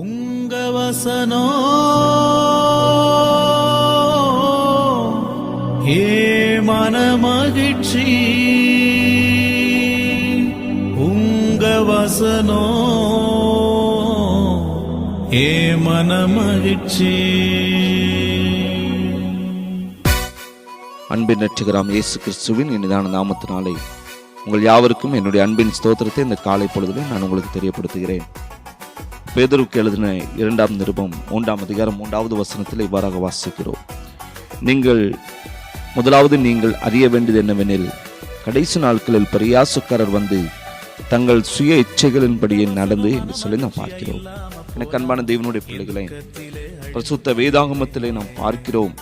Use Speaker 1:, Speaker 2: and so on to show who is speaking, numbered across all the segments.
Speaker 1: உங்க வசனோ ஏ மனமகிழ்ச்சி, உங்க வசனோ ஏ மனமகிழ்ச்சி.
Speaker 2: அன்பின் ரட்சகராம் இயேசு கிறிஸ்துவின் இனிதான நாமத்தினாலே உங்கள் யாவருக்கும் என்னுடைய அன்பின் ஸ்தோத்திரத்தை இந்த காலை பொழுதிலே நான் உங்களுக்கு தெரியப்படுத்துகிறேன். பேதுருக்கு எழுதின 2ஆம் நிருபம் 3ஆம் அதிகாரம் 3வது வசனத்தில் இவ்வாறாக வாசிக்கிறோம். நீங்கள் அறிய வேண்டியது என்னவெனில், கடைசி நாட்களில் பரியாசக்காரர் வந்து தங்கள் சுய இச்சைகளின்படியே நடந்து என்று சொல்லி நாம் பார்க்கிறோம். எனக்கு அன்பான தேவனுடைய பிள்ளைகளை, பரிசுத்த வேதாகமத்திலே நாம் பார்க்கிறோம்,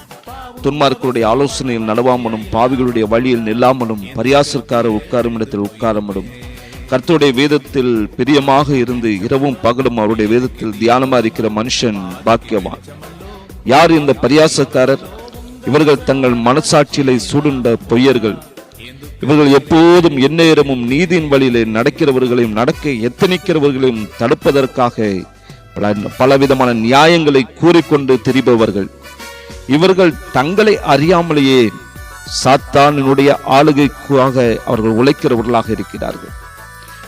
Speaker 2: துன்மார்க்கருடைய ஆலோசனையில் நடவாமலும், பாவிகளுடைய வழியில் நில்லாமலும், பரியாசக்காரர் உட்காரும் இடத்தில் உட்காரமலும், கர்த்தருடைய வேதத்தில் பிரியமாக இருந்து இரவும் பகலும் அவருடைய வேதத்தில் தியானமா இருக்கிற மனுஷன் பாக்கியவான். யார் இந்த பரியாசக்காரர்? இவர்கள் தங்கள் மனசாட்சியிலே சூடுண்ட பொய்யர்கள். இவர்கள் எப்போதும் எந்நேரமும் நீதியின் வழியிலே நடக்கிறவர்களையும் நடக்க எத்தனிக்கிறவர்களையும் தடுப்பதற்காக பலவிதமான நியாயங்களை கூறிக்கொண்டு திரிபவர்கள். இவர்கள் தங்களை அறியாமலேயே சாத்தானினுடைய ஆளுகைக்காக அவர்கள் உழைக்கிறவர்களாக இருக்கிறார்கள்.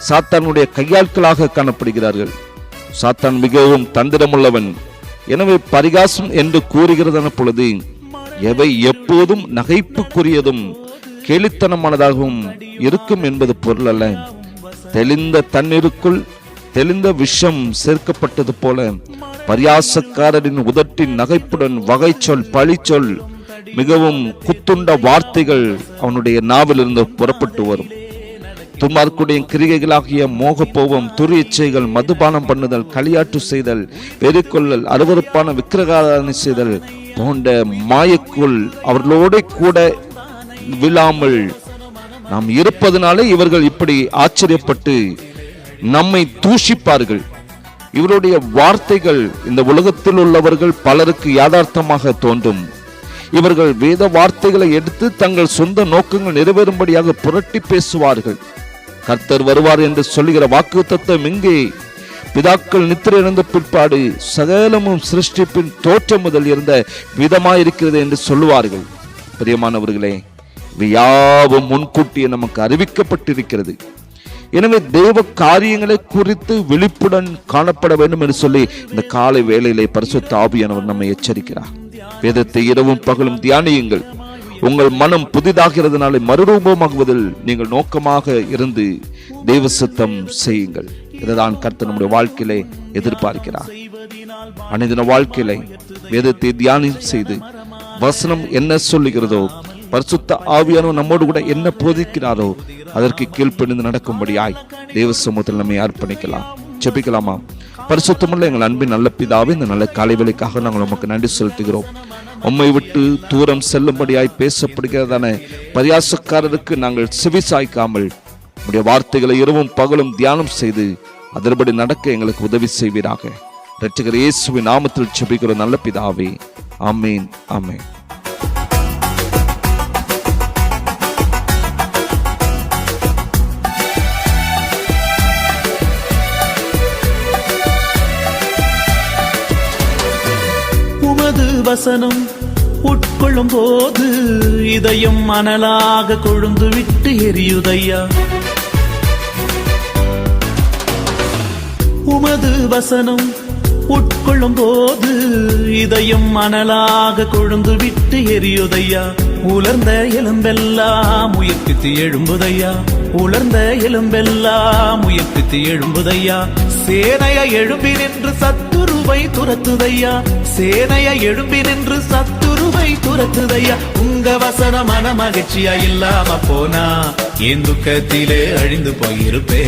Speaker 2: சாத்தானுடைய கையாட்களாக காணப்படுகிறார்கள். சாத்தான் மிகவும் தந்திரமுள்ளவன். எனவே பரிகாசம் என்று கூறுகிறதான பொழுது எவை எப்போதும் நகைப்புக்குரியதும் கேலித்தனமானதாகவும் இருக்கும் என்பது பொருள் அல்ல. தெளிந்த தண்ணீருக்குள் தெளிந்த விஷம் சேர்க்கப்பட்டது போல பரியாசக்காரரின் உதட்டின் நகைப்புடன் வகைச்சொல், பழிச்சொல், மிகவும் குத்துண்ட வார்த்தைகள் அவனுடைய நாவிலிருந்து புறப்பட்டு வரும். துன்மார்க்குடைய கிரிகைகளாகிய மோகப்போவம், துரு இச்சைகள், மதுபானம் பண்ணுதல், களியாட்டு செய்தல், வெறிக்கொள்ளல், அருவருப்பான விக்கிரகாராதனை செய்தல் போன்ற மாயக்குள் அவர்களோட கூட விழாமல் நாம் இருப்பதனாலே இவர்கள் இப்படி ஆச்சரியப்பட்டு நம்மை தூஷிப்பார்கள். இவருடைய வார்த்தைகள் இந்த உலகத்தில் உள்ளவர்கள் பலருக்கு யதார்த்தமாக தோன்றும். இவர்கள் வேத வார்த்தைகளை எடுத்து தங்கள் சொந்த நோக்கங்கள் நிறைவேறும்படியாக புரட்டி பேசுவார்கள். கர்த்தர் வருவார் என்று சொல்லுகிற வாக்குத்தத்தம் எங்கே? பிதாக்கள் நித்திரை இழந்த பிற்பாடு சகலமும் சிருஷ்டிப்பின் தோற்றம் முதல் இருந்த விதமாயிருக்கிறது என்று சொல்லுவார்கள். பிரியமானவர்களே, யாவும் முன்கூட்டியே நமக்கு அறிவிக்கப்பட்டிருக்கிறது. எனவே தேவ காரியங்களை குறித்து விழிப்புடன் காணப்பட வேண்டும் என்று சொல்லி இந்த காலை வேளையிலே பரிசுத்த ஆவியானவர் நம்மை எச்சரிக்கிறார். வேதத்தை இரவும் பகலும் தியானியுங்கள். உங்கள் மனம் புதிதாகிறதுனாலே மறுரூபமாகுவதில் நீங்கள் நோக்கமாக இருந்து தேவ சித்தம் செய்யுங்கள். இதுதான் கர்த்தர் நம்முடைய வாழ்க்கையிலே எதிர்பார்க்கிறார். அனைதின வாழ்க்கையிலே வேதத்தை தியானம் செய்து வசனம் என்ன சொல்லுகிறதோ, பரிசுத்த ஆவியானவர் நம்மோடு கூட என்ன போதிக்கிறாரோ அதற்கு கீழ்ப்படிந்து நடக்கும்படியாய் தேவ சமூகத்தில் நம்மை அர்ப்பணிக்கலாம். ஜெபிக்கலாமா? பரிசுத்தமுள்ள எங்கள் அன்பின் நல்ல பிதாவே, இந்த நல்ல காலை வேளைக்காக நாங்கள் உமக்கு நன்றி செலுத்துகிறோம். உம்மை விட்டு தூரம் செல்லும்படியாய் பேசப்படுகிறதான பரியாசக்காரருக்கு நாங்கள் செவி சாய்க்காமல் உடைய வார்த்தைகளை இரவும் பகலும் தியானம் செய்து அதன்படி நடக்க எங்களுக்கு உதவி செய்வீராக. இரட்சகர் இயேசுவின் நாமத்தில் ஜெபிக்கிறோம் நல்ல பிதாவே, ஆமேன், ஆமேன்.
Speaker 1: வசனம் உட்கொள்ளும் போது இதயம் மணலாக கொழுந்து விட்டு எரியுதையா. உமது வசனம் உட்கொள்ளும் போது இதயம் மணலாக கொழுந்து விட்டு எரியுதையா. உலர்ந்த எலும்பெல்லாம் உயிர்ப்பித்து எழும்புதையா. உலர்ந்த எலும்பெல்லாம் உயிர்ப்பித்து எழும்புதையா. சேனைய எழும்பி நின்று சத்துருவை துரத்துதையா. சேனைய எழும்பி நின்று சத்துருவை துரத்துதையா. உங்க வசன மன மகிழ்ச்சியா இல்லாம போனா என் துக்கத்திலே அழிந்து போயிருப்பே.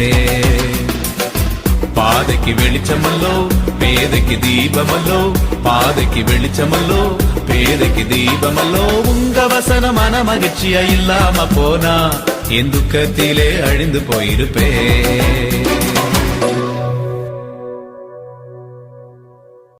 Speaker 1: பாதைக்கு வெளிச்சமல்லோ பேதைக்கு தீபமல்லோ, பாதைக்கு வெளிச்சமல்லோ பேதைக்கு தீபமல்லோ. உங்க வசன மன மகிழ்ச்சியா இல்லாம போனா என் துக்கத்திலே அழிந்து போயிருப்பே.